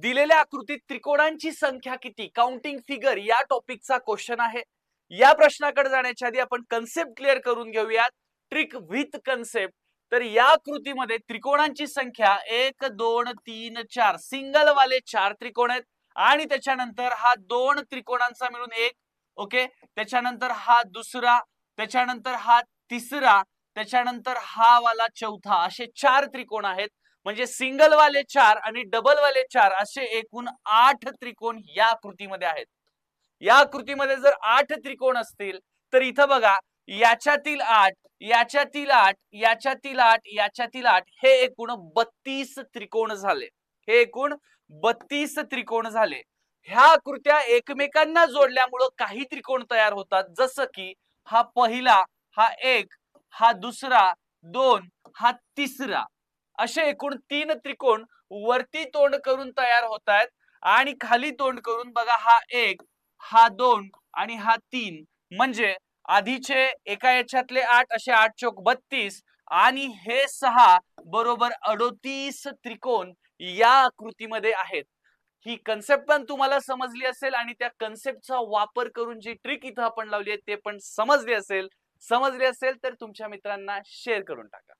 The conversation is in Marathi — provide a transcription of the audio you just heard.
दिलेल्या आकृतीत त्रिकोणांची संख्या किती, काउंटिंग फिगर या टॉपिकचा क्वेश्चन आहे. या प्रश्नाकडे जाण्याच्या आधी आपण कन्सेप्ट क्लिअर करून घेऊयात. Trick with concept. तर या आकृतीमध्ये त्रिकोणांची संख्या 1 2 3 4 सिंगल वाले 4 त्रिकोण आहेत आणि त्याच्यानंतर हा 2 त्रिकोणांचा मिळून एक. ओके, त्याच्यानंतर हा दुसरा, त्याच्यानंतर हा तिसरा, त्याच्यानंतर हा वाला चौथा, असे 4 त्रिकोण आहेत. म्हणजे सिंगल वाले 4 आणि डबल वाले 4 असे एकूण 8 त्रिकोण या आकृतीमध्ये आहेत. या आकृतीमध्ये जर 8 त्रिकोण असतील तर इथं बघा, याच्यातील 8, याच्यातील 8, याच्यातील 8, याच्यातील 8 हे एकूण 32 त्रिकोण झाले. हे एकूण 32 त्रिकोण झाले. ह्या आकृत्या एकमेकांना जोडल्यामुळे काही त्रिकोण तयार होतात, जसं की हा पहिला, हा एक, हा दुसरा, 2, हा तिसरा, असे एकूण 3 त्रिकोण वरती तोंड करून तयार होत आहेत आणि खाली तोंड करून बघा, हा 1, हा 2 आणि हा 3. म्हणजे आधीचे एका याच्यातले 8 असे 8 चौक 32 आणि हे 6 बरोबर 38 त्रिकोण या आकृतीमध्ये आहेत. ही कन्सेप्ट पण तुम्हाला समजली असेल आणि त्या कन्सेप्टचा वापर करून जी ट्रिक इथं आपण लावली आहे ते पण समजली असेल तर तुमच्या मित्रांना शेअर करून टाका.